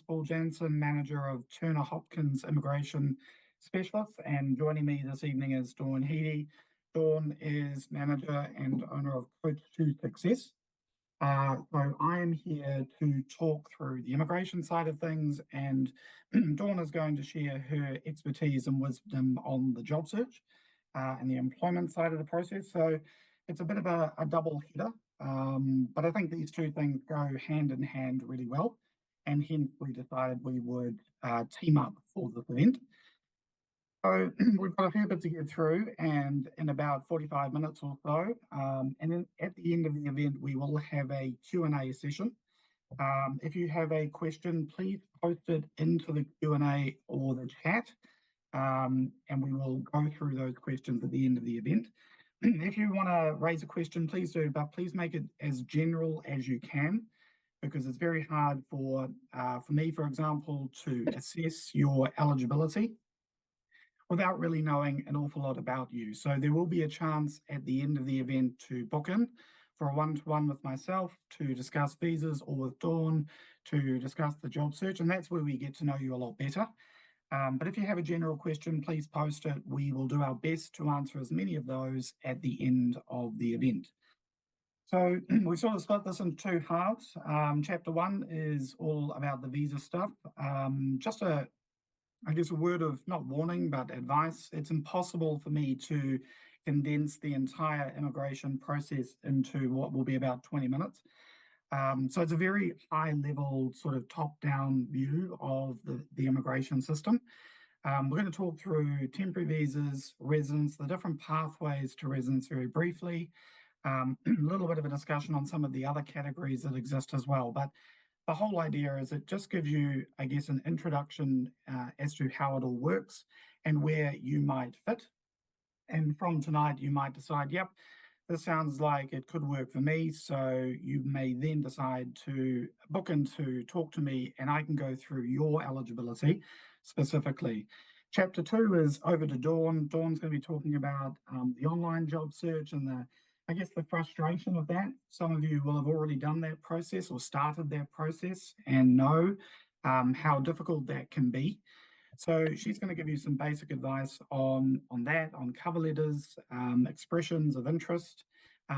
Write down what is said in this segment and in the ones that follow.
Paul Janssen, Manager of Turner Hopkins Immigration Specialist, and joining me this evening is Dawn Headey. Dawn is Manager and owner of Coach to Success. So I am here to talk through the immigration side of things, and Dawn is going to share her expertise and wisdom on the job search and the employment side of the process. So it's a bit of a double header, but I think these two things go hand in hand really well, and hence we decided we would team up for this event. So we've got a fair bit to get through, and in about 45 minutes or so, and then at the end of the event, we will have a Q&A session. If you have a question, please post it into the Q&A or the chat, and we will go through those questions at the end of the event. If you want to raise a question, please do, but please make it as general as you can, because it's very hard for me, for example, to assess your eligibility without really knowing an awful lot about you. So there will be a chance at the end of the event to book in for a one-to-one with myself to discuss visas, or with Dawn to discuss the job search, and that's where we get to know you a lot better. But if you have a general question, please post it. We will do our best to answer as many of those at the end of the event. So we sort of split this into two halves. Chapter 1 is all about the visa stuff. Just a word of not warning, but advice. It's impossible for me to condense the entire immigration process into what will be about 20 minutes. So it's a very high level sort of top-down view of the immigration system. We're going to talk through temporary visas, residence, the different pathways to residence very briefly, a little bit of a discussion on some of the other categories that exist as well. But the whole idea is it just gives you, I guess, an introduction as to how it all works and where you might fit. And from tonight, you might decide, yep, this sounds like it could work for me. So you may then decide to book in to talk to me, and I can go through your eligibility specifically. Chapter 2 is over to Dawn. Dawn's going to be talking about the online job search and the frustration of that. Some of you will have already done that process or started that process and know how difficult that can be. So she's going to give you some basic advice on that, on cover letters, expressions of interest,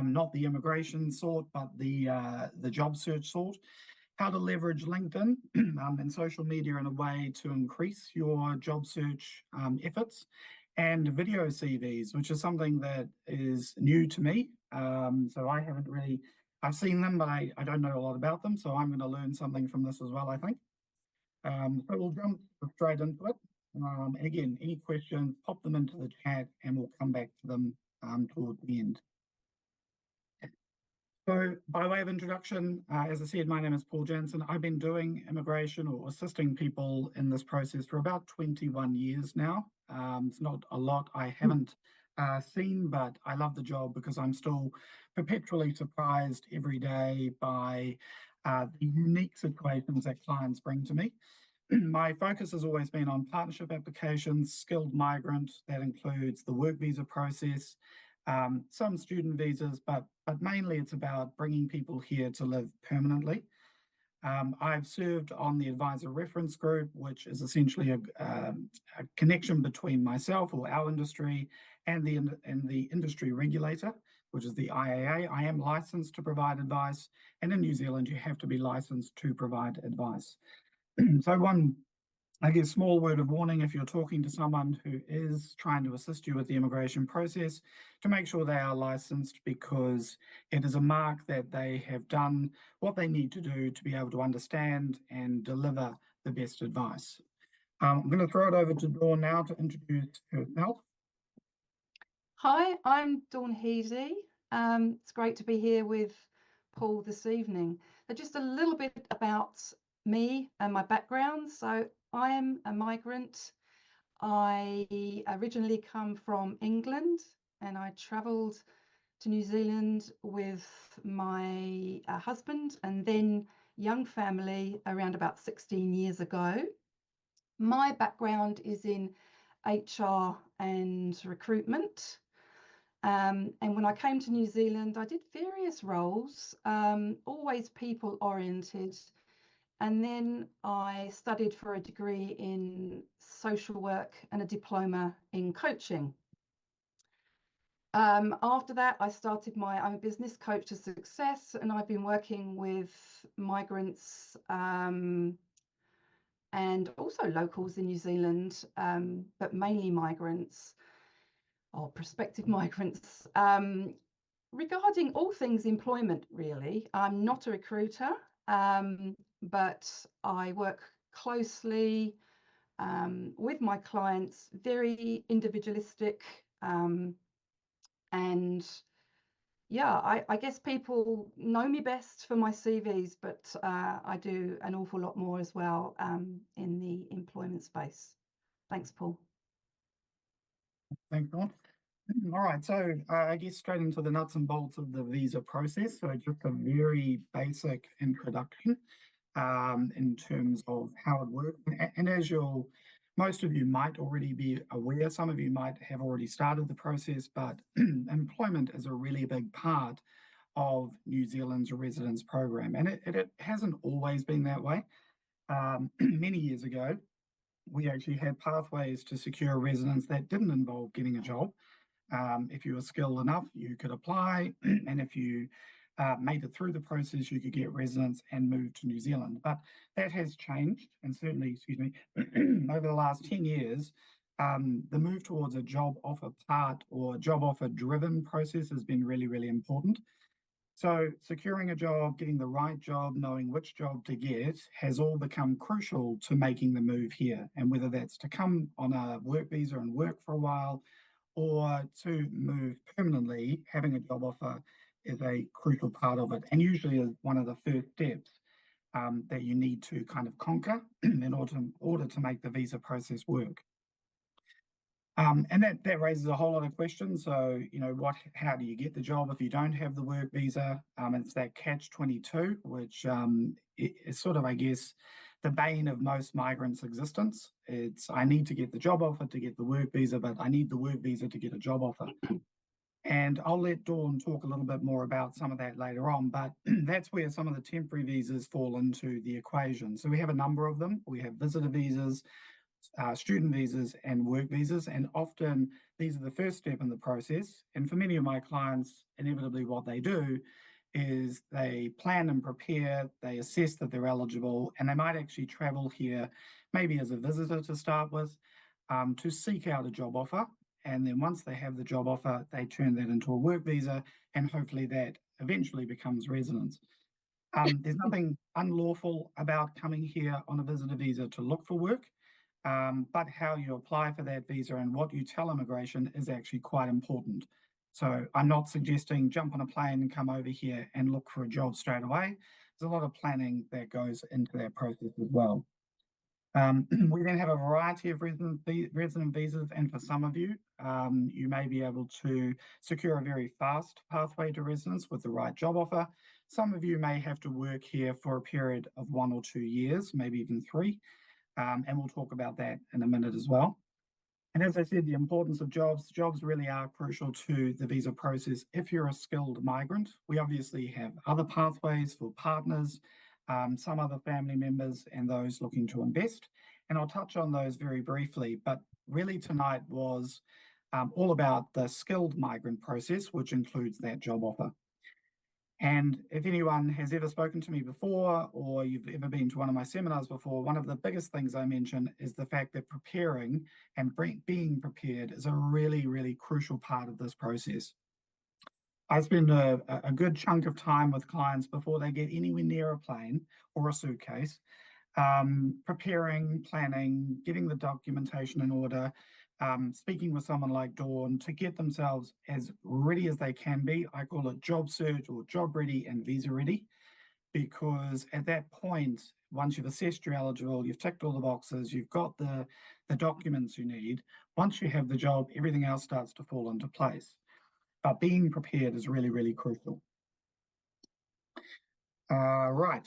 not the immigration sort, but the job search sort, how to leverage LinkedIn and social media in a way to increase your job search efforts, and video CVs, which is something that is new to me. So I haven't really, I've seen them, but I don't know a lot about them. So I'm going to learn something from this as well, I think. So we'll jump straight into it. And again, any questions, pop them into the chat and we'll come back to them towards the end. So by way of introduction, as I said, my name is Paul Janssen. I've been doing immigration or assisting people in this process for about 21 years now. It's not a lot I haven't seen, but I love the job because I'm still perpetually surprised every day by the unique situations that clients bring to me. My focus has always been on partnership applications, skilled migrant, that includes the work visa process, some student visas, but mainly it's about bringing people here to live permanently. I've served on the advisor reference group, which is essentially a connection between myself or our industry and the industry regulator, which is the IAA. I am licensed to provide advice, and in New Zealand, you have to be licensed to provide advice. So one, I guess, small word of warning if you're talking to someone who is trying to assist you with the immigration process, to make sure they are licensed, because it is a mark that they have done what they need to do to be able to understand and deliver the best advice. I'm going to throw it over to Dawn now to introduce herself. Hi, I'm Dawn Headey. It's great to be here with Paul this evening. Just a little bit about me and my background. So I am a migrant. I originally come from England, and I travelled to New Zealand with my husband and then young family around about 16 years ago. My background is in HR and recruitment. And when I came to New Zealand, I did various roles, always people oriented. And then I studied for a degree in social work and a diploma in coaching. After that, I started my own business, Coach to Success, and I've been working with migrants and also locals in New Zealand, but mainly migrants or prospective migrants, regarding all things employment, really. I'm not a recruiter, but I work closely with my clients, very individualistic, and yeah, I guess people know me best for my CVs, but I do an awful lot more as well in the employment space. Thanks, Paul. Thanks, Dawn. All right, so I guess straight into the nuts and bolts of the visa process. So just a very basic introduction in terms of how it works. And as most of you might already be aware, some of you might have already started the process, but employment is a really big part of New Zealand's residence program. And it hasn't always been that way. Many years ago, we actually had pathways to secure residence that didn't involve getting a job. If you were skilled enough, you could apply, and if you made it through the process, you could get residence and move to New Zealand. But that has changed, and certainly, over the last 10 years, the move towards a job offer part or job offer driven process has been really, really important. So securing a job, getting the right job, knowing which job to get has all become crucial to making the move here. And whether that's to come on a work visa and work for a while, or to move permanently, having a job offer is a crucial part of it, and usually is one of the first steps that you need to kind of conquer in order to make the visa process work. And that raises a whole lot of questions. So, how do you get the job if you don't have the work visa? It's that catch-22, which is sort of, I guess, the bane of most migrants' existence. It's, I need to get the job offer to get the work visa, but I need the work visa to get a job offer. And I'll let Dawn talk a little bit more about some of that later on, but that's where some of the temporary visas fall into the equation. So we have a number of them. We have visitor visas, student visas and work visas, and often these are the first step in the process. And for many of my clients, inevitably what they do is they plan and prepare, they assess that they're eligible, and they might actually travel here maybe as a visitor to start with, to seek out a job offer. And then once they have the job offer, they turn that into a work visa, and hopefully that eventually becomes residence. There's nothing unlawful about coming here on a visitor visa to look for work. But how you apply for that visa and what you tell immigration is actually quite important. So I'm not suggesting jump on a plane and come over here and look for a job straight away. There's a lot of planning that goes into that process as well. We then have a variety of resident visas, and for some of you, you may be able to secure a very fast pathway to residence with the right job offer. Some of you may have to work here for a period of 1 or 2 years, maybe even 3. And we'll talk about that in a minute as well. And as I said, the importance of jobs really are crucial to the visa process. If you're a skilled migrant, we obviously have other pathways for partners, some other family members, and those looking to invest. And I'll touch on those very briefly, but really tonight was all about the skilled migrant process, which includes that job offer. And if anyone has ever spoken to me before, or you've ever been to one of my seminars before, one of the biggest things I mention is the fact that preparing and being prepared is a really, really crucial part of this process. I spend a good chunk of time with clients before they get anywhere near a plane or a suitcase, preparing, planning, getting the documentation in order, speaking with someone like Dawn to get themselves as ready as they can be. I call it job search or job ready and visa ready, because at that point, once you've assessed you're eligible, you've ticked all the boxes, you've got the documents you need. Once you have the job, everything else starts to fall into place. But being prepared is really, really crucial. Right,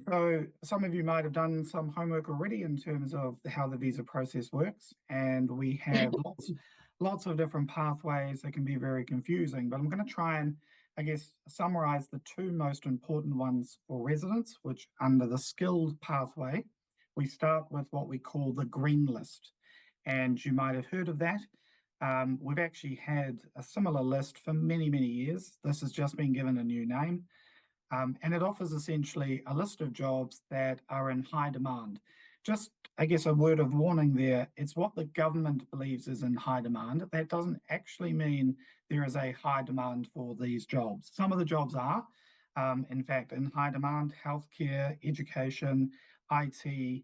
so some of you might have done some homework already in terms of how the visa process works, and we have lots of different pathways that can be very confusing, but I'm going to try and I guess, summarize the two most important ones for residents, which under the skilled pathway, we start with what we call the green list. And you might have heard of that. We've actually had a similar list for many, many years. This has just been given a new name. And it offers essentially a list of jobs that are in high demand. Just, I guess, a word of warning there, it's what the government believes is in high demand. That doesn't actually mean there is a high demand for these jobs. Some of the jobs are, in fact, in high demand: healthcare, education, IT,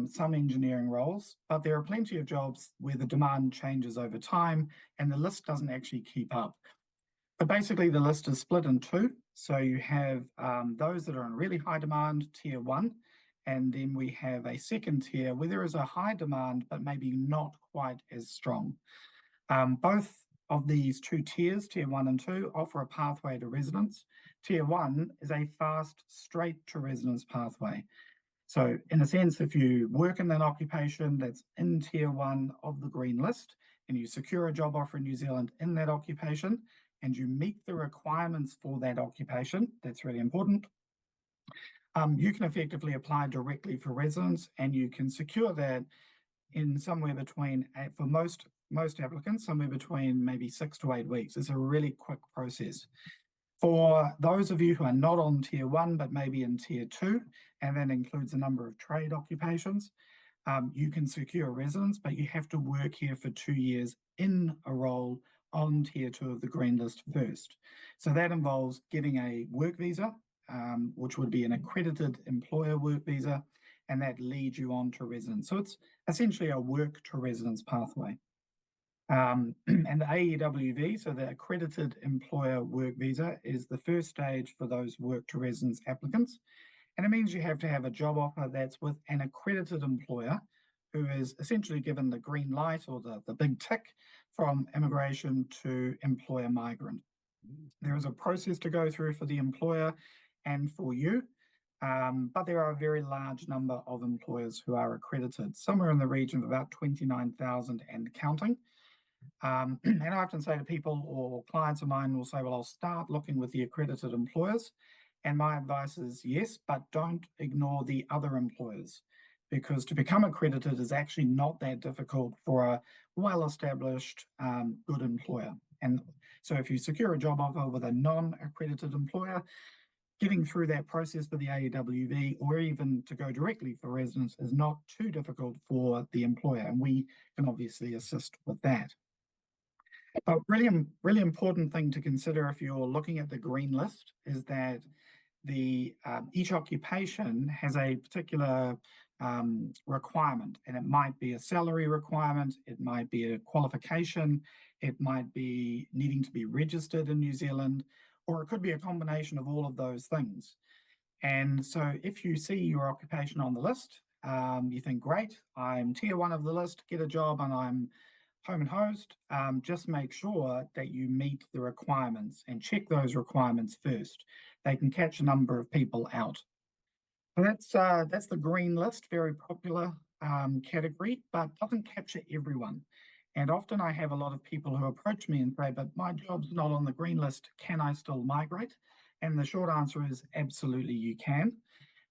some engineering roles, but there are plenty of jobs where the demand changes over time and the list doesn't actually keep up. But basically, the list is split in two. So you have those that are in really high demand, tier one, and then we have a second tier where there is a high demand, but maybe not quite as strong. Both of these two tiers, tier one and two, offer a pathway to residence. Tier one is a fast, straight to residence pathway. So in a sense, if you work in an occupation that's in tier one of the green list and you secure a job offer in New Zealand in that occupation and you meet the requirements for that occupation, that's really important, you can effectively apply directly for residence and you can secure that in somewhere between, for most applicants, somewhere between maybe 6 to 8 weeks. It's a really quick process. For those of you who are not on tier one, but maybe in tier two, and that includes a number of trade occupations, you can secure residence, but you have to work here for 2 years in a role on tier two of the green list first. So that involves getting a work visa, which would be an accredited employer work visa, and that leads you on to residence. So it's essentially a work to residence pathway. And the AEWV, so the Accredited Employer Work Visa, is the first stage for those work to residence applicants. And it means you have to have a job offer that's with an accredited employer who is essentially given the green light or the big tick from immigration to employer migrant. There is a process to go through for the employer and for you, but there are a very large number of employers who are accredited, somewhere in the region of about 29,000 and counting. And I often say to people or clients of mine will say, well, I'll start looking with the accredited employers. And my advice is yes, but don't ignore the other employers, because to become accredited is actually not that difficult for a well-established, good employer. And so if you secure a job offer with a non-accredited employer, getting through that process for the AEWV or even to go directly for residence is not too difficult for the employer. And we can obviously assist with that. But really important thing to consider if you're looking at the green list is that each occupation has a particular requirement, and it might be a salary requirement, it might be a qualification, it might be needing to be registered in New Zealand, or it could be a combination of all of those things. And so if you see your occupation on the list, you think, great, I'm tier one of the list, get a job and I'm home and host, just make sure that you meet the requirements and check those requirements first. They can catch a number of people out. So that's the green list, very popular category, but doesn't capture everyone. And often I have a lot of people who approach me and say, but my job's not on the green list, can I still migrate? And the short answer is absolutely you can,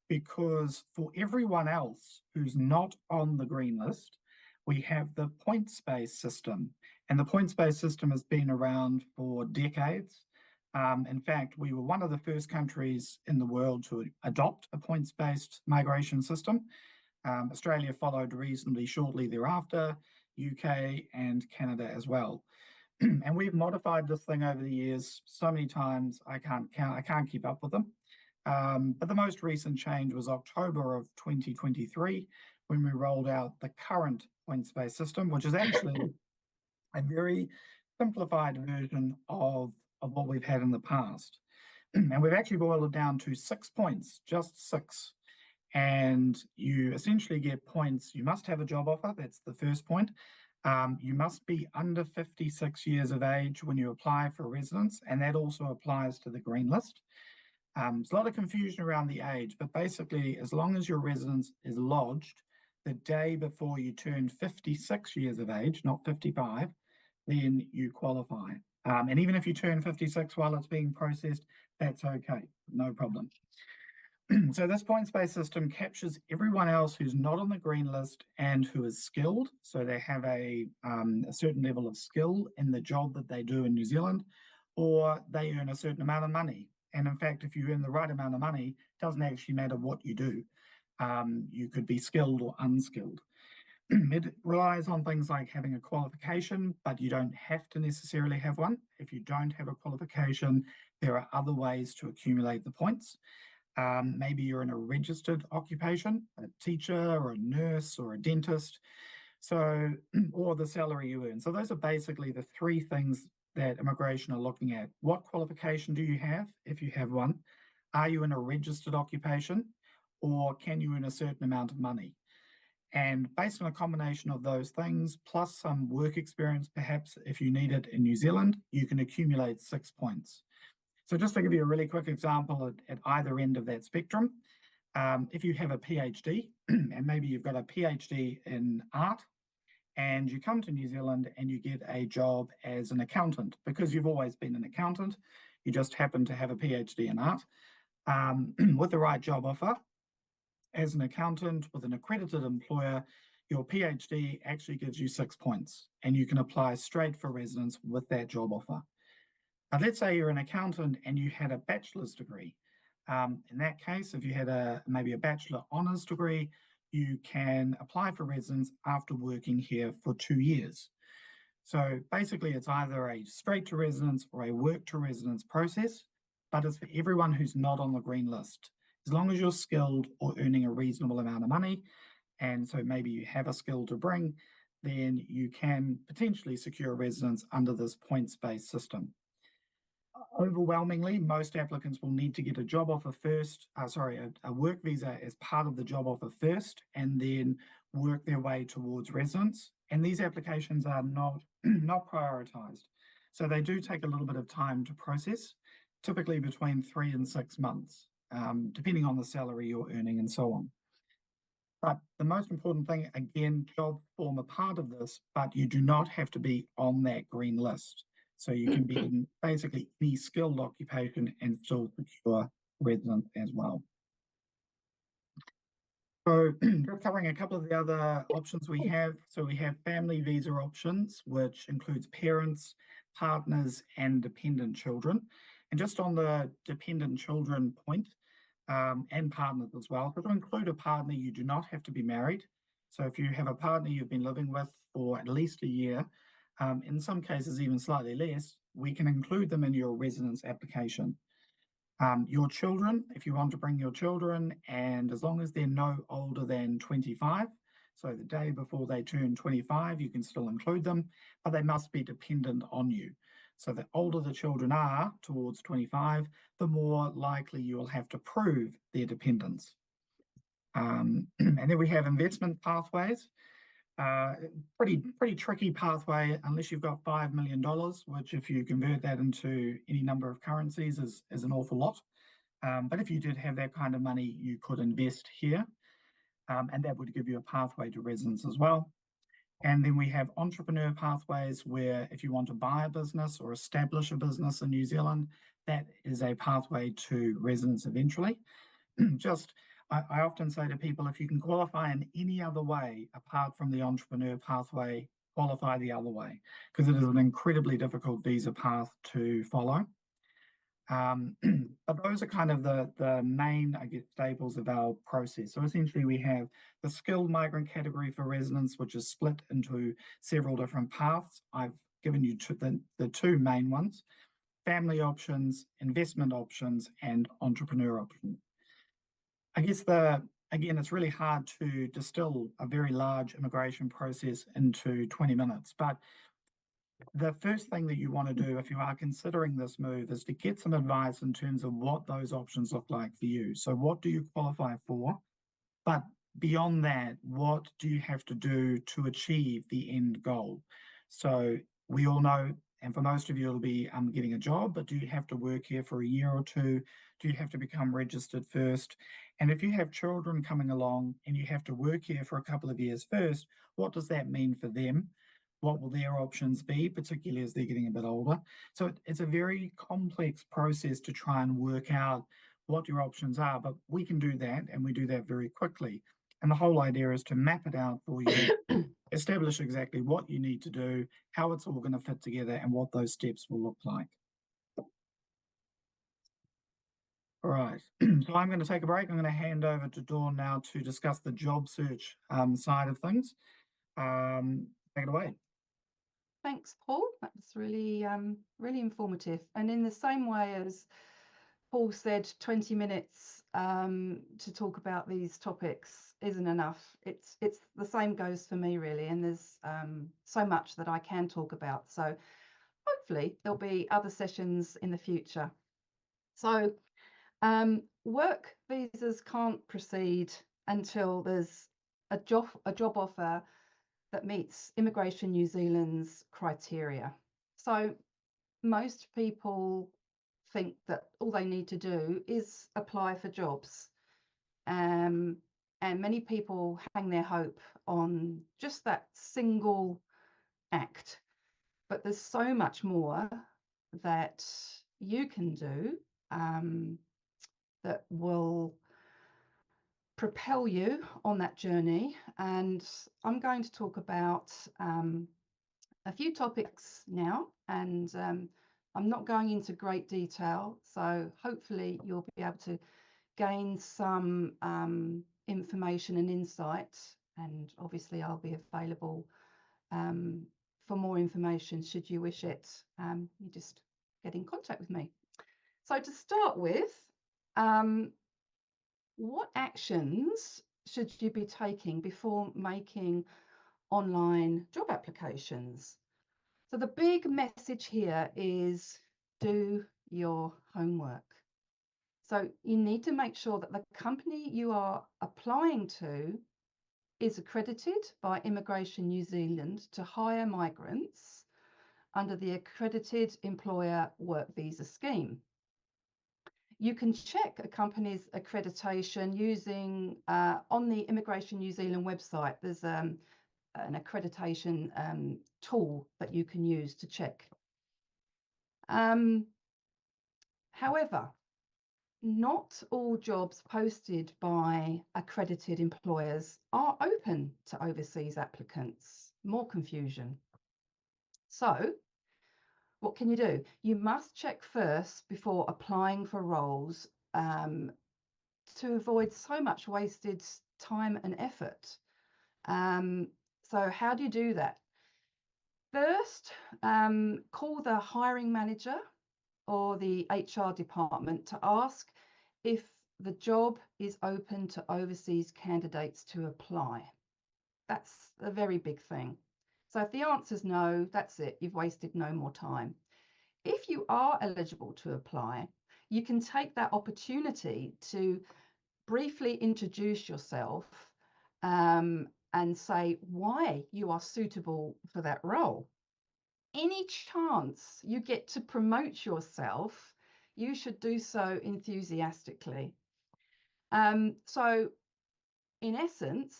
because for everyone else who's not on the green list, we have the points-based system. And the points-based system has been around for decades. In fact, we were one of the first countries in the world to adopt a points-based migration system. Australia followed reasonably shortly thereafter, UK and Canada as well. And we've modified this thing over the years so many times, I can't keep up with them. But the most recent change was October of 2023, when we rolled out the current points-based system, which is actually a very simplified version of what we've had in the past. And we've actually boiled it down to 6 points, just 6. And you essentially get points. You must have a job offer. That's the first point. You must be under 56 years of age when you apply for residence, and that also applies to the green list. There's a lot of confusion around the age, but basically, as long as your residence is lodged the day before you turn 56 years of age, not 55, then you qualify. And even if you turn 56 while it's being processed, that's okay, no problem. So this points-based system captures everyone else who's not on the green list and who is skilled. So they have a certain level of skill in the job that they do in New Zealand, or they earn a certain amount of money. And in fact, if you earn the right amount of money, it doesn't actually matter what you do. You could be skilled or unskilled. It relies on things like having a qualification, but you don't have to necessarily have one. If you don't have a qualification, there are other ways to accumulate the points. Maybe you're in a registered occupation, a teacher or a nurse or a dentist, so or the salary you earn. So those are basically the three things that immigration are looking at. What qualification do you have, if you have one? Are you in a registered occupation, or can you earn a certain amount of money? And based on a combination of those things, plus some work experience, perhaps if you need it in New Zealand, you can accumulate 6 points. So just to give you a really quick example at either end of that spectrum, if you have a PhD, and maybe you've got a PhD in art, and you come to New Zealand and you get a job as an accountant, because you've always been an accountant, you just happen to have a PhD in art, with the right job offer, as an accountant with an accredited employer, your PhD actually gives you 6 points, and you can apply straight for residence with that job offer. But let's say you're an accountant and you had a bachelor's degree. In that case, if you had maybe a bachelor honours degree, you can apply for residence after working here for 2 years. So basically, it's either a straight to residence or a work to residence process, but it's for everyone who's not on the green list. As long as you're skilled or earning a reasonable amount of money, and so maybe you have a skill to bring, then you can potentially secure residence under this points-based system. Overwhelmingly, most applicants will need to get a job offer first, a work visa as part of the job offer first, and then work their way towards residence. And these applications are not prioritized. So they do take a little bit of time to process, typically between 3 and 6 months, depending on the salary you're earning and so on. But the most important thing, again, jobs form a part of this, but you do not have to be on that green list. So you can be in basically any skilled occupation and still secure residence as well. So just covering a couple of the other options we have. So we have family visa options, which includes parents, partners, and dependent children. And just on the dependent children point, and partners as well. So to include a partner, you do not have to be married. So if you have a partner you've been living with for at least a year, in some cases even slightly less, we can include them in your residence application. Your children, if you want to bring your children, and as long as they're no older than 25, so the day before they turn 25, you can still include them, but they must be dependent on you. So the older the children are towards 25, the more likely you will have to prove their dependence. And then we have investment pathways. Pretty tricky pathway unless you've got $5 million, which if you convert that into any number of currencies is an awful lot. But if you did have that kind of money, you could invest here, and that would give you a pathway to residence as well. And then we have entrepreneur pathways where if you want to buy a business or establish a business in New Zealand, that is a pathway to residence eventually. I often say to people, if you can qualify in any other way apart from the entrepreneur pathway, qualify the other way, because it is an incredibly difficult visa path to follow. But those are kind of the main, I guess, staples of our process. So essentially we have the skilled migrant category for residence, which is split into several different paths. I've given you the two main ones: family options, investment options, and entrepreneur options. I guess again, it's really hard to distill a very large immigration process into 20 minutes, but the first thing that you want to do if you are considering this move is to get some advice in terms of what those options look like for you. So what do you qualify for? But beyond that, what do you have to do to achieve the end goal? So we all know, and for most of you, it'll be getting a job, but do you have to work here for a year or two? Do you have to become registered first? And if you have children coming along and you have to work here for a couple of years first, what does that mean for them? what will their options be, particularly as they're getting a bit older. So it's a very complex process to try and work out what your options are, but we can do that, and we do that very quickly. And the whole idea is to map it out for you, establish exactly what you need to do, how it's all going to fit together, and what those steps will look like. All right, so I'm going to take a break. I'm going to hand over to Dawn now to discuss the job search side of things. Take it away. Thanks, Paul. That was really, really informative. And in the same way as Paul said, 20 minutes to talk about these topics isn't enough. It's the same goes for me, really. And there's so much that I can talk about. So hopefully there'll be other sessions in the future. So work visas can't proceed until there's a job offer that meets Immigration New Zealand's criteria. So most people think that all they need to do is apply for jobs. And many people hang their hope on just that single act. But there's so much more that you can do that will propel you on that journey. And I'm going to talk about a few topics now, and I'm not going into great detail, so hopefully you'll be able to gain some information and insight, and obviously I'll be available for more information should you wish it. You just get in contact with me. So to start with, what actions should you be taking before making online job applications? So the big message here is do your homework. So you need to make sure that the company you are applying to is accredited by Immigration New Zealand to hire migrants under the Accredited Employer Work Visa Scheme. You can check a company's accreditation using on the Immigration New Zealand website. There's an accreditation tool that you can use to check. However, not all jobs posted by accredited employers are open to overseas applicants. More confusion. So what can you do? You must check first before applying for roles to avoid so much wasted time and effort. So how do you do that? First, call the hiring manager or the HR department to ask if the job is open to overseas candidates to apply. That's a very big thing. So if the answer is no, that's it. You've wasted no more time. If you are eligible to apply, you can take that opportunity to briefly introduce yourself and say why you are suitable for that role. Any chance you get to promote yourself, you should do so enthusiastically. So in essence,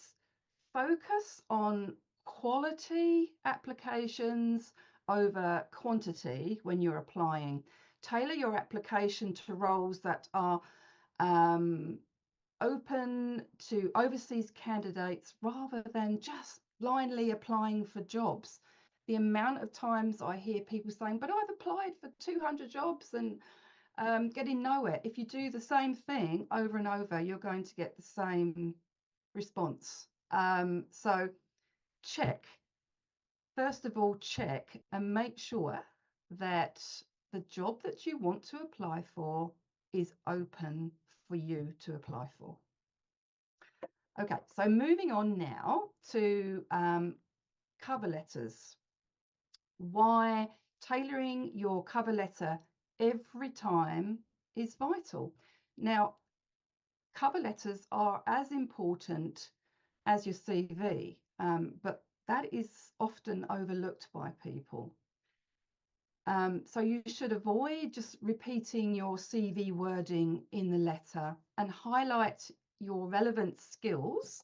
focus on quality applications over quantity when you're applying. Tailor your application to roles that are open to overseas candidates rather than just blindly applying for jobs. The amount of times I hear people saying, but I've applied for 200 jobs and getting nowhere. If you do the same thing over and over, you're going to get the same response. So check. First of all, check and make sure that the job that you want to apply for is open for you to apply for. Okay, so moving on now to cover letters. Why tailoring your cover letter every time is vital. Now, cover letters are as important as your CV, but that is often overlooked by people. So you should avoid just repeating your CV wording in the letter and highlight your relevant skills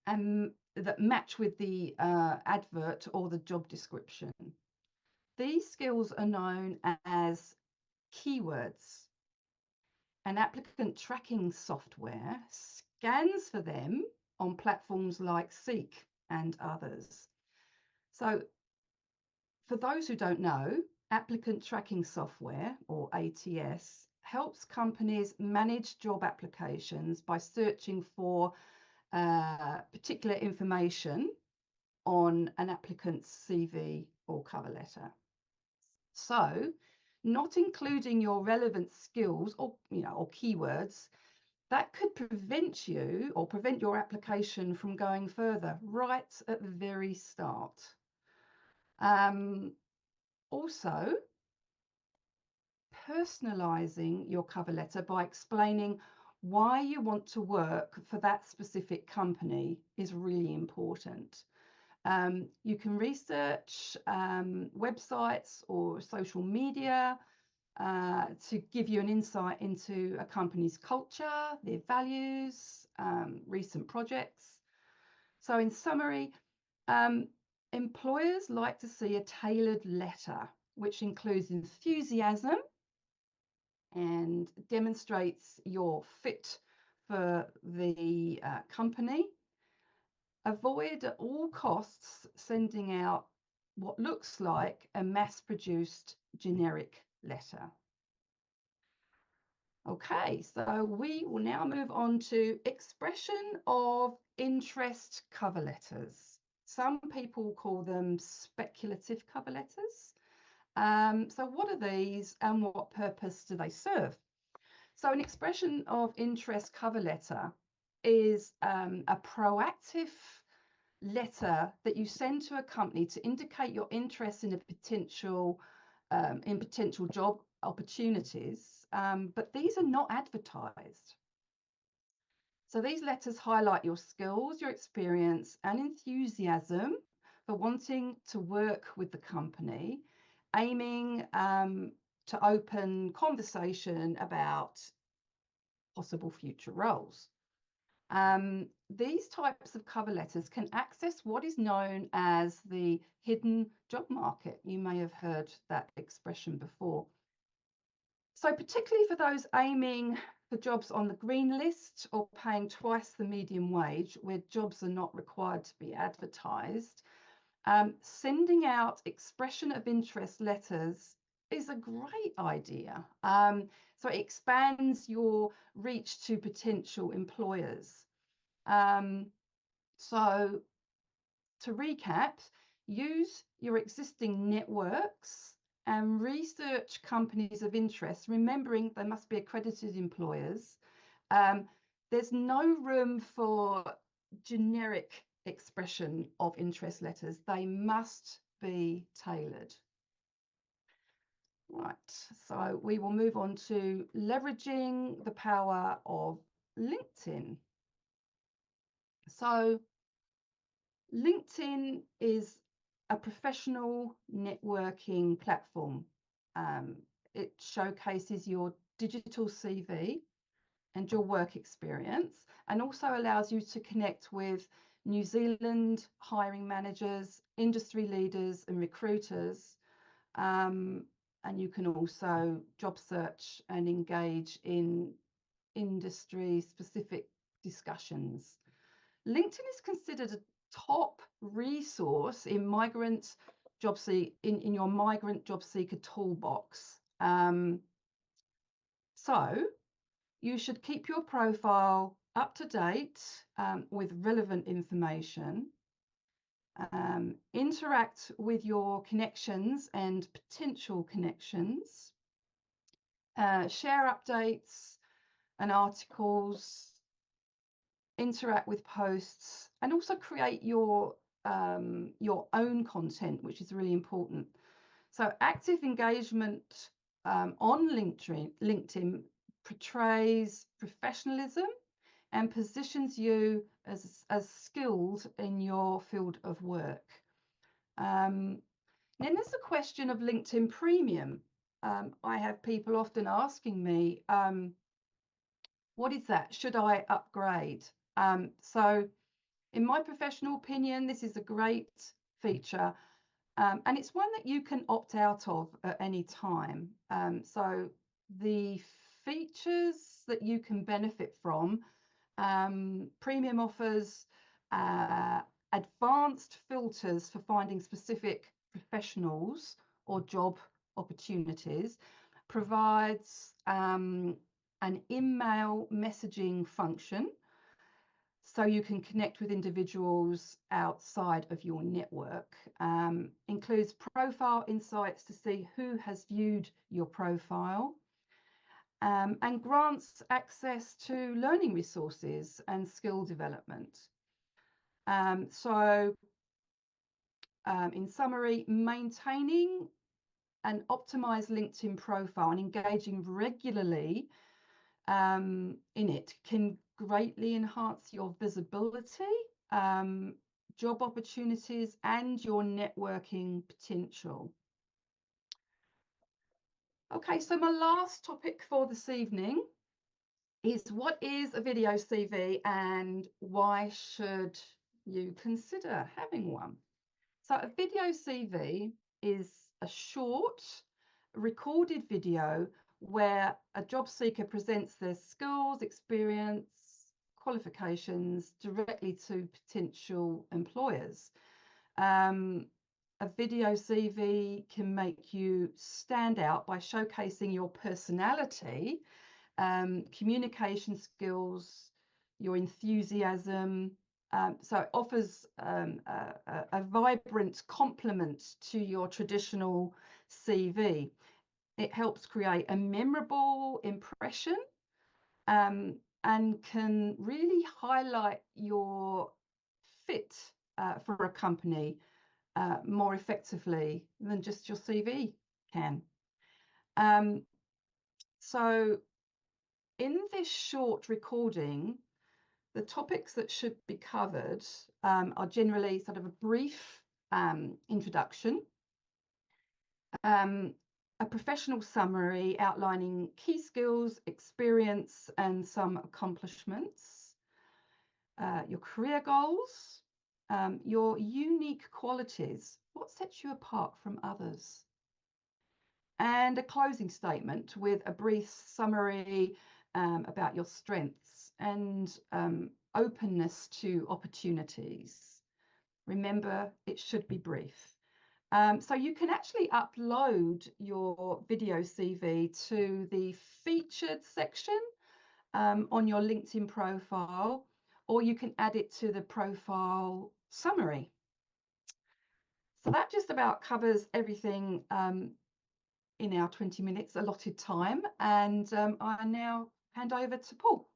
and that match with the advert or the job description. These skills are known as keywords. An applicant tracking software scans for them on platforms like Seek and others. So for those who don't know, applicant tracking software, or ATS, helps companies manage job applications by searching for particular information on an applicant's CV or cover letter. So, not including your relevant skills or keywords, that could prevent you or prevent your application from going further right at the very start. Also, personalizing your cover letter by explaining why you want to work for that specific company is really important. You can research websites or social media to give you an insight into a company's culture, their values, recent projects. So in summary, employers like to see a tailored letter, which includes enthusiasm and demonstrates your fit for the company. Avoid at all costs sending out what looks like a mass-produced generic letter. Okay, so we will now move on to expression of interest cover letters. Some people call them speculative cover letters. So what are these and what purpose do they serve? So an expression of interest cover letter is a proactive letter that you send to a company to indicate your interest in a potential job opportunities, but these are not advertised. So these letters highlight your skills, your experience, and enthusiasm for wanting to work with the company, aiming to open conversation about possible future roles. These types of cover letters can access what is known as the hidden job market. You may have heard that expression before. So particularly for those aiming for jobs on the green list or paying twice the median wage, where jobs are not required to be advertised, sending out expression of interest letters is a great idea. So it expands your reach to potential employers. So to recap, use your existing networks and research companies of interest, remembering they must be accredited employers. There's no room for generic expression of interest letters. They must be tailored. Right, so we will move on to leveraging the power of LinkedIn. So LinkedIn is a professional networking platform. It showcases your digital CV and your work experience, and also allows you to connect with New Zealand hiring managers, industry leaders and recruiters. And you can also job search and engage in industry specific discussions. LinkedIn is considered a top resource in migrant job in your migrant job seeker toolbox. So you should keep your profile up to date with relevant information. Interact with your connections and potential connections. Share updates and articles. Interact with posts, and also create your own content, which is really important. So active engagement on LinkedIn portrays professionalism and positions you as skilled in your field of work. Then there's the question of LinkedIn Premium. I have people often asking me, what is that? Should I upgrade? So In my professional opinion, this is a great feature, and it's one that you can opt out of at any time. So the features that you can benefit from, premium offers, advanced filters for finding specific professionals or job opportunities, provides an email messaging function so you can connect with individuals outside of your network, includes profile insights to see who has viewed your profile, and grants access to learning resources and skill development. In summary, maintaining an optimized LinkedIn profile and engaging regularly in it can greatly enhance your visibility, job opportunities, and your networking potential. Okay, so my last topic for this evening is, what is a video CV and why should you consider having one? So a video CV is a short recorded video where a job seeker presents their skills, experience, qualifications directly to potential employers. A video CV can make you stand out by showcasing your personality, communication skills, your enthusiasm. So it offers a vibrant complement to your traditional CV. It helps create a memorable impression, and can really highlight your fit for a company more effectively than just your CV can. So in this short recording, the topics that should be covered are generally sort of a brief introduction, a professional summary outlining key skills, experience, and some accomplishments, your career goals, your unique qualities, what sets you apart from others, and a closing statement with a brief summary about your strengths and openness to opportunities. Remember, it should be brief. So you can actually upload your video CV to the featured section on your LinkedIn profile, or you can add it to the profile summary. So that just about covers everything in our 20 minutes allotted time, and I now hand over to Paul.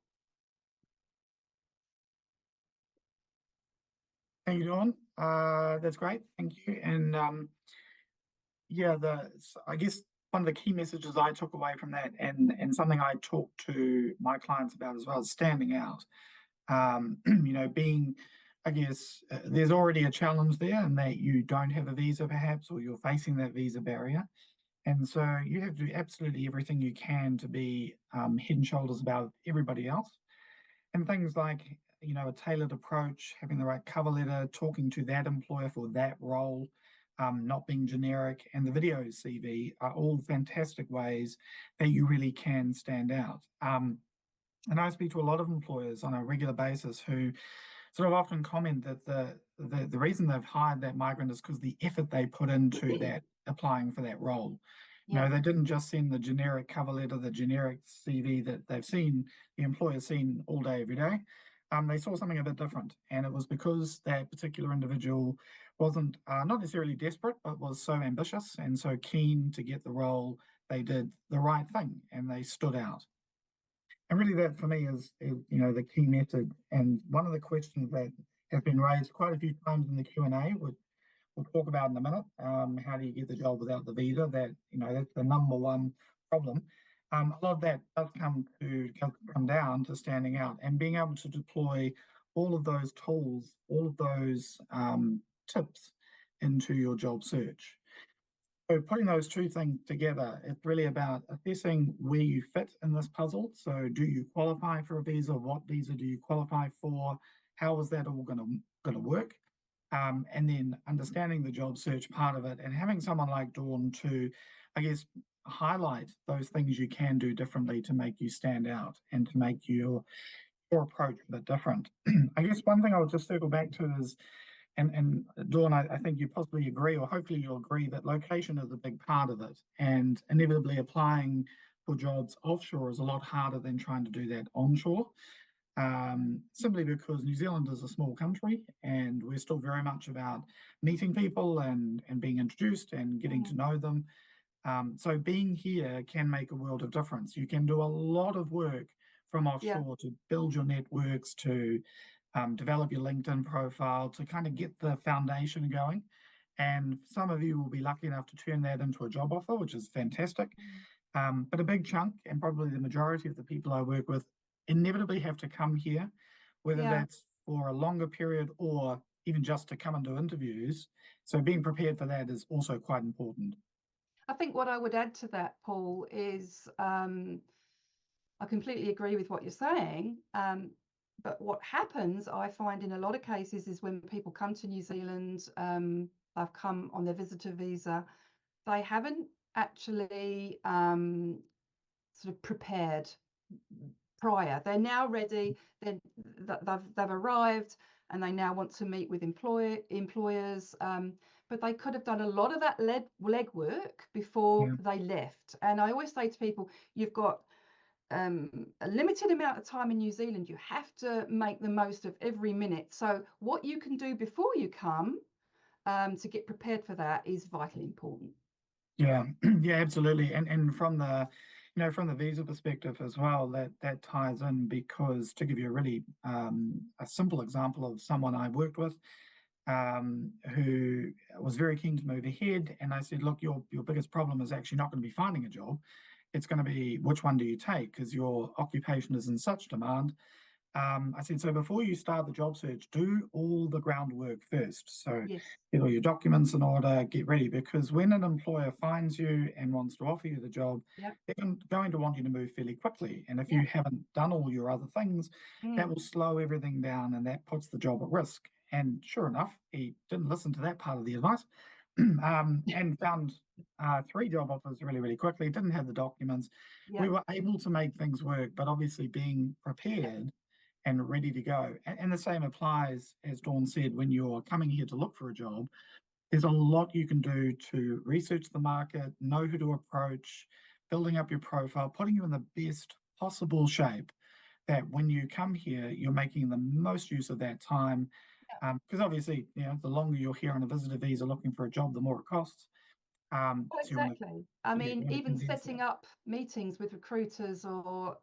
Thank you, Dawn. That's great. Thank you. And yeah, I guess one of the key messages I took away from that, and something I talk to my clients about as well, is standing out. Being, I guess, there's already a challenge there in that you don't have a visa perhaps, or you're facing that visa barrier. And so you have to do absolutely everything you can to be head and shoulders above everybody else. And things like, a tailored approach, having the right cover letter, talking to that employer for that role, not being generic, and the video CV are all fantastic ways that you really can stand out. And I speak to a lot of employers on a regular basis who sort of often comment that the reason they've hired that migrant is because the effort they put into that applying for that role. Yeah. They didn't just send the generic cover letter, the generic CV that the employer's seen all day, every day. They saw something a bit different, and it was because that particular individual wasn't not necessarily desperate, but was so ambitious and so keen to get the role. They did the right thing and they stood out. And really, that for me is the key method. And one of the questions that have been raised quite a few times in the Q&A, which we'll talk about in a minute, how do you get the job without the visa? That's the number one problem. A lot of that does come down to standing out and being able to deploy all of those tools, all of those tips into your job search. So putting those two things together, it's really about assessing where you fit in this puzzle. So do you qualify for a visa? What visa do you qualify for? How is that all going to going to work. And then understanding the job search part of it and having someone like Dawn to, I guess, highlight those things you can do differently to make you stand out and to make your approach a bit different. I guess one thing I'll just circle back to is, and Dawn, I think you possibly agree, or hopefully you'll agree, that location is a big part of it. And inevitably applying for jobs offshore is a lot harder than trying to do that onshore. Simply because New Zealand is a small country and we're still very much about meeting people and being introduced and getting to know them. So being here can make a world of difference. You can do a lot of work from offshore to build your networks, to develop your LinkedIn profile, to kind of get the foundation going. And some of you will be lucky enough to turn that into a job offer, which is fantastic. But a big chunk, and probably the majority of the people I work with, inevitably have to come here, whether that's for a longer period or even just to come and do interviews. So being prepared for that is also quite important. I think what I would add to that, Paul, is I completely agree with what you're saying. But what happens, I find in a lot of cases, is when people come to New Zealand, they've come on their visitor visa, they haven't actually sort of prepared prior. They're now ready. They've arrived and they now want to meet with employers. But they could have done a lot of that legwork before they left. And I always say to people, you've got a limited amount of time in New Zealand. You have to make the most of every minute. So what you can do before you come to get prepared for that is vitally important. Yeah, yeah, absolutely. And from the, from the visa perspective as well, that ties in, because to give you a really a simple example of someone I worked with who was very keen to move ahead, and I said, look, your biggest problem is actually not going to be finding a job. It's going to be which one do you take, because your occupation is in such demand. I said, so before you start the job search, do all the groundwork first. So get all your documents in order, get ready, because when an employer finds you and wants to offer you the job, they're going to want you to move fairly quickly. And if you haven't done all your other things, that will slow everything down and that puts the job at risk. And sure enough, he didn't listen to that part of the advice and found 3 job offers really, really quickly, didn't have the documents. We were able to make things work, but obviously being prepared and ready to go. And the same applies, as Dawn said, when you're coming here to look for a job. There's a lot you can do to research the market, know who to approach, building up your profile, putting you in the best possible shape, that when you come here, you're making the most use of that time. Because obviously, the longer you're here on a visitor visa looking for a job, the more it costs. Well, exactly. I mean, even setting up meetings with recruiters or,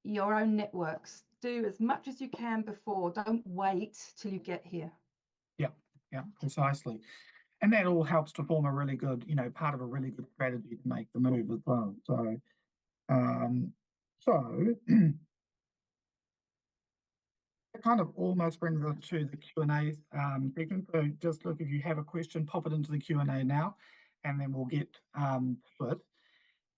your own networks. Do as much as you can before. Don't wait till you get here. Yeah, precisely. And that all helps to form a really good, part of a really good strategy to make the move as well. So, it kind of almost brings us to the Q&A section. So just look, if you have a question, pop it into the Q&A now, and then we'll get to it.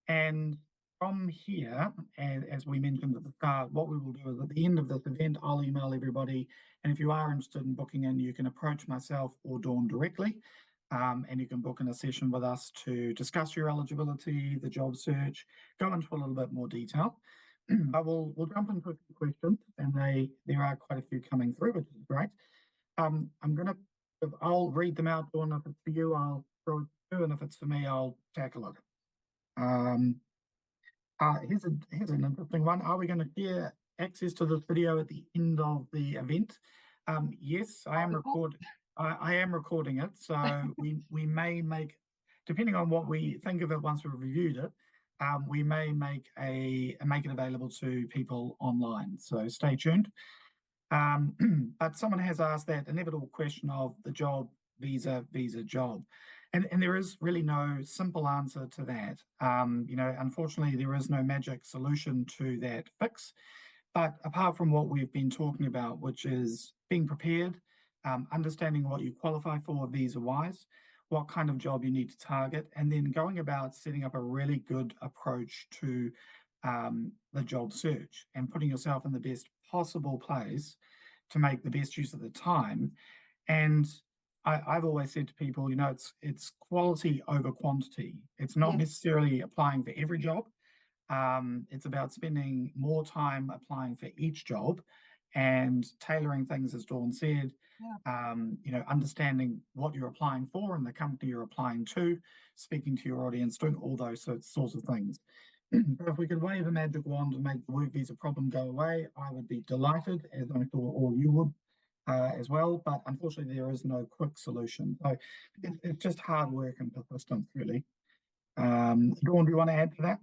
And from here, as we mentioned at the start, what we will do is at the end of this event, I'll email everybody. And if you are interested in booking in, you can approach myself or Dawn directly. And you can book in a session with us to discuss your eligibility, the job search, go into a little bit more detail. But we'll jump into a few questions, and there are quite a few coming through, which is great. I'll read them out, Dawn. If it's for you, I'll throw it through, and if it's for me, I'll tackle it. Here's an interesting one. Are we going to share access to this video at the end of the event? Yes, I am recording. I am recording it, so we may make, depending on what we think of it once we've reviewed it, we may make it available to people online. So stay tuned. But someone has asked that inevitable question of the job, visa, job. And there is really no simple answer to that. Unfortunately, there is no magic solution to that fix. But apart from what we've been talking about, which is being prepared, understanding what you qualify for visa-wise, what kind of job you need to target, and then going about setting up a really good approach to the job search and putting yourself in the best possible place to make the best use of the time. And I've always said to people, it's quality over quantity. It's not Yes. necessarily applying for every job. It's about spending more time applying for each job and tailoring things, as Dawn said. Yeah. Understanding what you're applying for and the company you're applying to, speaking to your audience, doing all those sorts of things. So if we could wave a magic wand and make the work visa problem go away, I would be delighted, as I'm sure all you would as well. But unfortunately, there is no quick solution. So it's just hard work and persistence, really. Dawn, do you want to add to that?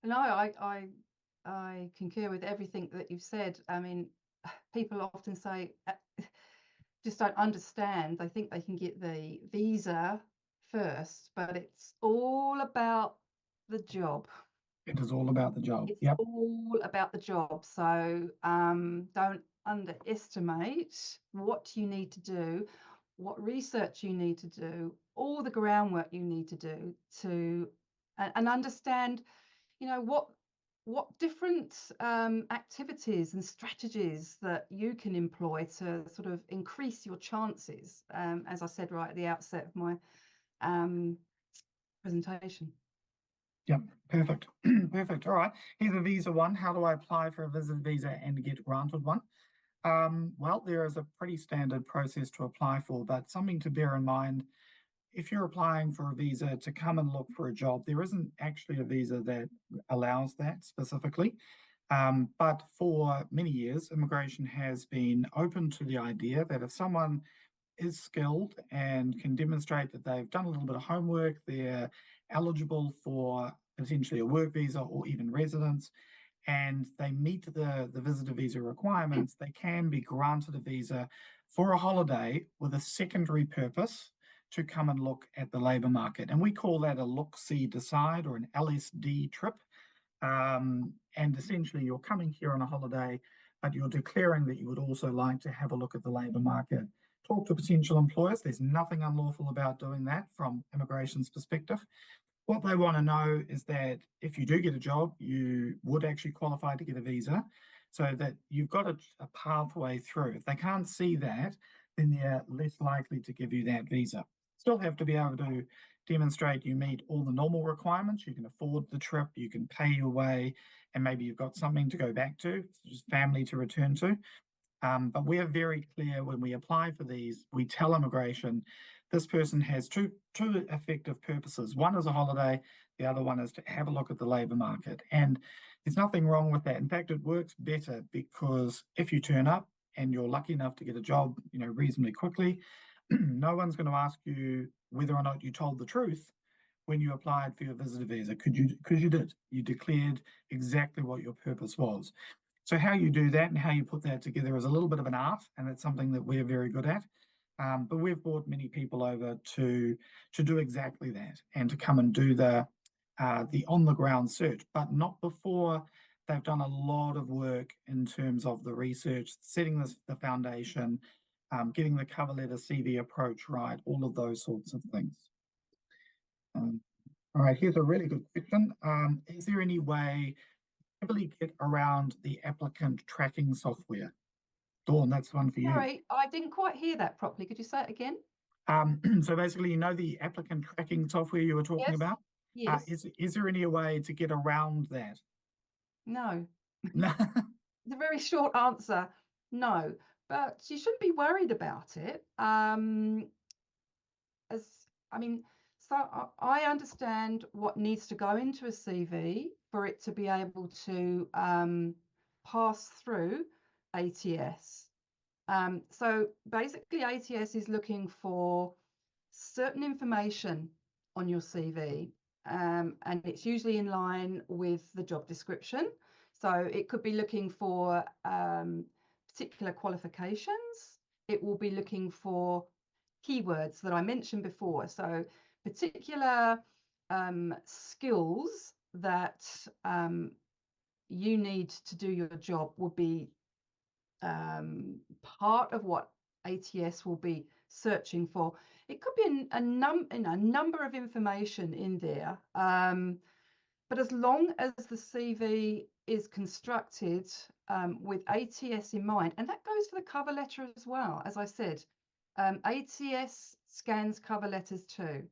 No, I concur with everything that you've said. I mean, people often say just don't understand. They think they can get the visa first, but it's all about the job. It is all about the job. It's Yep. all about the job. So don't underestimate what you need to do, what research you need to do, all the groundwork you need to do to and understand, what different activities and strategies that you can employ to sort of increase your chances, as I said right at the outset of my presentation. Yep, perfect. Perfect. All right. Here's a visa one. How do I apply for a visitor visa and get granted one? Well, there is a pretty standard process to apply for, but something to bear in mind, if you're applying for a visa to come and look for a job, there isn't actually a visa that allows that specifically. But for many years, immigration has been open to the idea that if someone is skilled and can demonstrate that they've done a little bit of homework, they're eligible for potentially a work visa or even residence, and they meet the visitor visa requirements, they can be granted a visa for a holiday with a secondary purpose to come and look at the labour market. And we call that a look, see, decide, or an LSD trip. And essentially, you're coming here on a holiday, but you're declaring that you would also like to have a look at the labour market, talk to potential employers. There's nothing unlawful about doing that from immigration's perspective. What they want to know is that if you do get a job, you would actually qualify to get a visa, so that you've got a pathway through. If they can't see that, then they're less likely to give you that visa. Still have to be able to demonstrate you meet all the normal requirements. You can afford the trip, you can pay your way, and maybe you've got something to go back to, just family to return to. But we're very clear when we apply for these. We tell immigration this person has two effective purposes. One is a holiday, the other one is to have a look at the labour market. And there's nothing wrong with that. In fact, it works better, because if you turn up and you're lucky enough to get a job, reasonably quickly, no one's going to ask you whether or not you told the truth when you applied for your visitor visa, because you did. You declared exactly what your purpose was. So how you do that and how you put that together is a little bit of an art, and it's something that we're very good at. But we've brought many people over to do exactly that, and to come and do the on-the-ground search, but not before they've done a lot of work in terms of the research, setting the foundation, getting the cover letter, CV approach right, all of those sorts of things. All right, here's a really good question. Is there any way to really get around the applicant tracking software? Dawn, that's one for you. Sorry, I didn't quite hear that properly. Could you say it again? So basically, the applicant tracking software you were talking about? Yes. Is there any way to get around that? No. No. It's a very short answer. No, but you shouldn't be worried about it. I understand what needs to go into a CV for it to be able to pass through ATS. So basically, ATS is looking for certain information on your CV, and it's usually in line with the job description. So it could be looking for particular qualifications. It will be looking for keywords that I mentioned before. So particular skills that you need to do your job will be part of what ATS will be searching for. It could be a number of information in there, but as long as the CV is constructed with ATS in mind, and that goes for the cover letter as well. As I said, ATS scans cover letters too.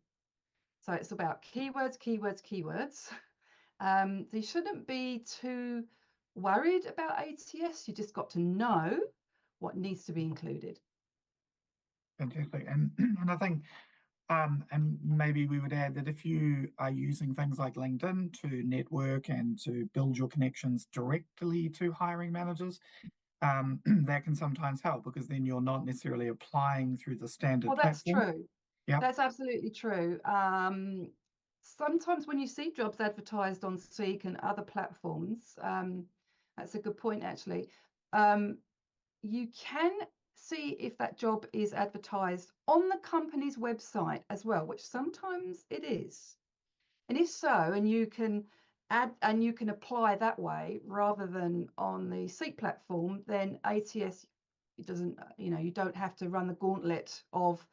So it's about keywords, keywords, keywords. So you shouldn't be too worried about ATS. You just got to know what needs to be included. Fantastic. And I think and maybe we would add that if you are using things like LinkedIn to network and to build your connections directly to hiring managers, that can sometimes help because then you're not necessarily applying through the standard Well, that's platform. true. Yeah. That's absolutely true. Sometimes when you see jobs advertised on Seek and other platforms, that's a good point actually. You can see if that job is advertised on the company's website as well, which sometimes it is. And if so, and you can add and you can apply that way rather than on the Seek platform, then ATS, it doesn't, you don't have to run the gauntlet of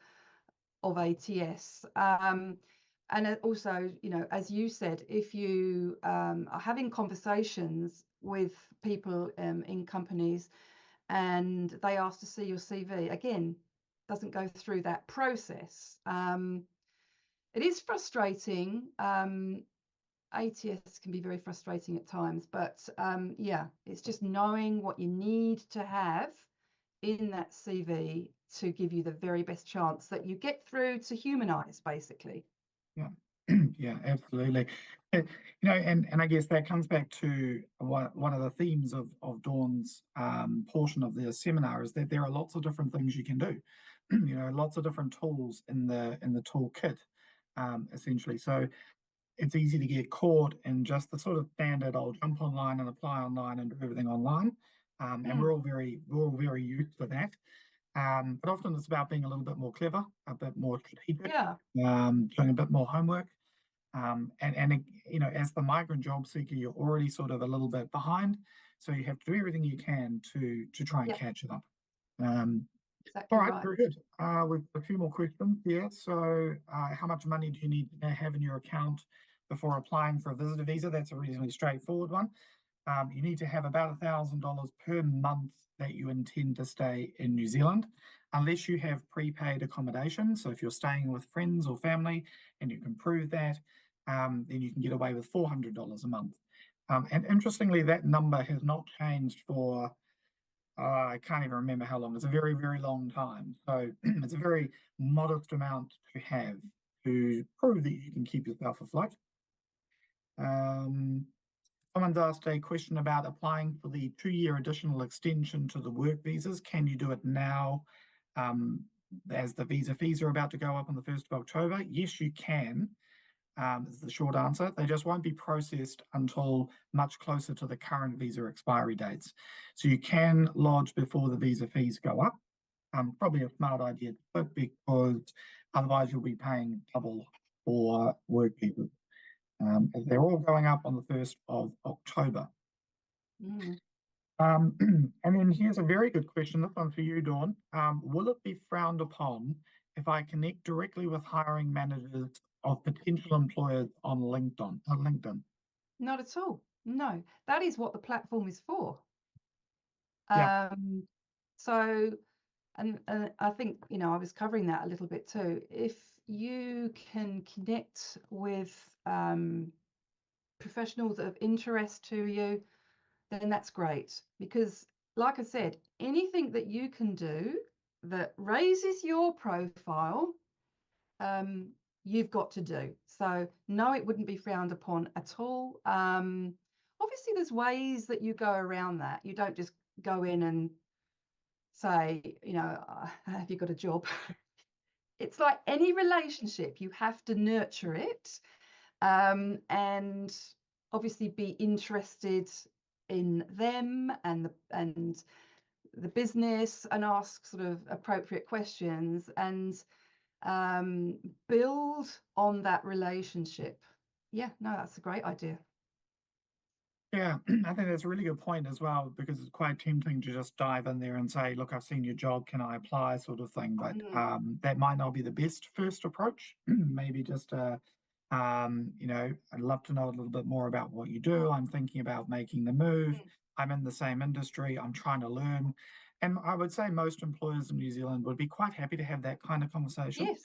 ATS. And also, as you said, if you are having conversations with people in companies and they ask to see your CV, again, doesn't go through that process. It is frustrating. ATS can be very frustrating at times, but yeah, it's just knowing what you need to have in that CV to give you the very best chance that you get through to humanize, basically. Yeah. Yeah, absolutely. And I guess that comes back to one of the themes of Dawn's portion of the seminar is that there are lots of different things you can do. Lots of different tools in the toolkit, essentially. So it's easy to get caught in just the sort of standard, I'll jump online and apply online and do everything online. And we're all very used to that. But often it's about being a little bit more clever, a bit more strategic, Yeah. doing a bit more homework. And as the migrant job seeker, you're already sort of a little bit behind. So you have to do everything you can to try and catch it up. Exactly All right, right. very good. We've got a few more questions here. So how much money do you need to have in your account before applying for a visitor visa? That's a reasonably straightforward one. You need to have about $1,000 per month that you intend to stay in New Zealand, unless you have prepaid accommodation. So if you're staying with friends or family and you can prove that, then you can get away with $400 a month. And interestingly, that number has not changed for, I can't even remember how long. It's a very, very long time. So it's a very modest amount to have to prove that you can keep yourself afloat. Someone's asked a question about applying for the 2-year additional extension to the work visas. Can you do it now as the visa fees are about to go up on the 1st of October? Yes, you can, is the short answer. They just won't be processed until much closer to the current visa expiry dates. So you can lodge before the visa fees go up. Probably a smart idea to do it because otherwise you'll be paying double for work visas. As they're all going up on the 1st of October. And then here's a very good question. This one's for you, Dawn. Will it be frowned upon if I connect directly with hiring managers of potential employers on LinkedIn? Not at all. No, that is what the platform is for. Yeah. So, and I think, I was covering that a little bit too. If you can connect with professionals of interest to you, then that's great. Because like I said, anything that you can do that raises your profile, you've got to do. So no, it wouldn't be frowned upon at all. Obviously, there's ways that you go around that. You don't just go in and say, have you got a job? It's like any relationship, you have to nurture it, and obviously be interested in them and the business, and ask sort of appropriate questions and build on that relationship. Yeah, no, that's a great idea. Yeah, I think that's a really good point as well, because it's quite tempting to just dive in there and say, look, I've seen your job, can I apply, sort of thing. But that might not be the best first approach. Maybe just a You know, I'd love to know a little bit more about what you do. I'm thinking about making the move. Mm. I'm in the same industry. I'm trying to learn. And I would say most employers in New Zealand would be quite happy to have that kind of conversation. Yes.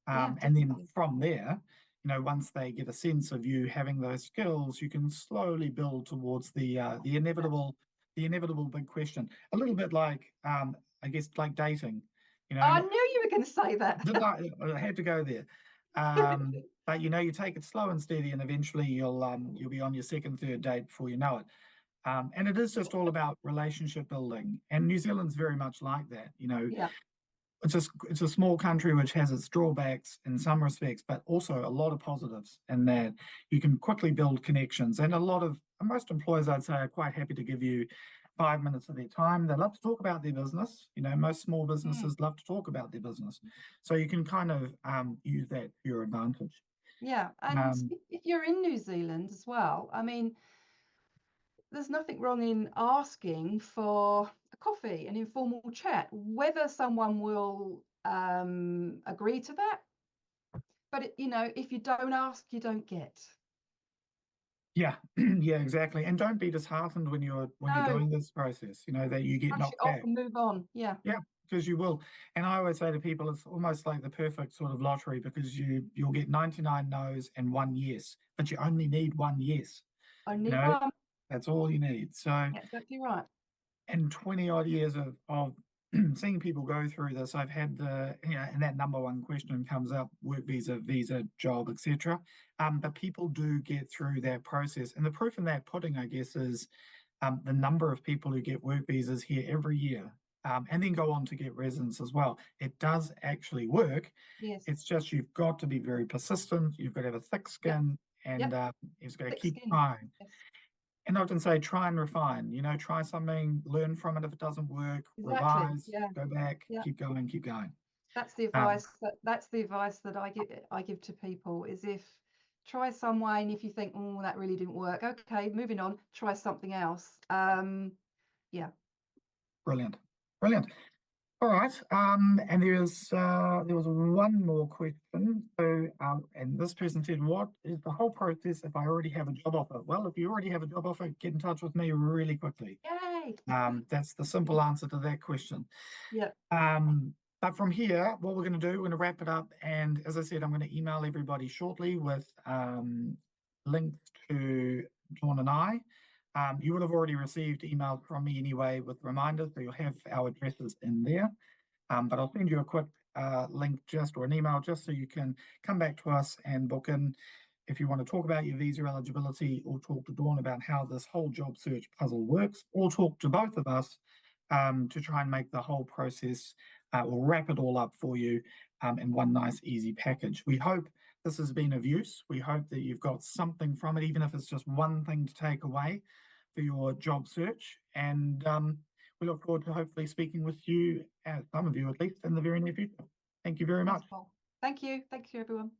Yeah, And then definitely. from there, you know, once they get a sense of you having those skills, you can slowly build towards the inevitable big question. A little bit like, I guess, like dating. You I know, knew you were going to say that. didn't I had to go there. But you know, you take it slow and steady, and eventually you'll be on your second, third date before you know it. And it is just all about relationship building. And New Zealand's very much like that. You know, Yeah. it's a small country which has its drawbacks in some respects, but also a lot of positives in that you can quickly build connections. And most employers, I'd say, are quite happy to give you 5 minutes of their time. They love to talk about their business. You know, most small Mm. businesses love to talk about their business. So you can kind of use that to your advantage. Yeah. And Um, if you're in New Zealand as well, I mean, there's nothing wrong in asking for a coffee, an informal chat, whether someone will agree to that. But you know, if you don't ask, you don't get. yeah, yeah, exactly. And don't be disheartened when you're No, doing this process, you know, that you get brush it knocked off back. and move on. Yeah, Yeah, because you will. And I always say to people, it's almost like the perfect sort of lottery because you'll get 99 no's and one yes, but you only need one yes. You only know, one. that's all you need. So, That's exactly right. in 20 odd years of seeing people go through this, I've had and that number one question comes up: work visa, job, etc. But people do get through that process, and the proof in that pudding, I guess, is the number of people who get work visas here every year, and then go on to get residence as well. It does actually work. Yes. It's just you've got to be very persistent. You've got to have a thick Yep. skin, and Yep. you've got to Thick keep skin. trying. Yes. And I often say, try and refine. You know, try something, learn from it. If it doesn't work, Exactly. revise, Yeah. go back, Yeah. keep going, keep going. That's the Um, advice that I give to people is if try some way and if you think, oh, that really didn't work, okay, moving on, try something else. Yeah. Brilliant, brilliant. All right. And there was one more question. So, and this person said, "What is the whole process if I already have a job offer?" Well, if you already have a job offer, get in touch with me really quickly. Yay. That's the simple answer to that question. Yeah. But from here, what we're going to do, we're going to wrap it up. And as I said, I'm going to email everybody shortly with links to Dawn and I. You would have already received emails from me anyway with reminders, so you'll have our addresses in there. But I'll send you a quick link or an email just so you can come back to us and book in if you want to talk about your visa eligibility or talk to Dawn about how this whole job search puzzle works, or talk to both of us to try and make the whole process or wrap it all up for you in one nice, easy package. We hope this has been of use. We hope that you've got something from it, even if it's just one thing to take away for your job search. And we look forward to hopefully speaking with you, some of you at least, in the very near future. Thank you very Thanks, much. Paul. Thank you. Thank you, everyone.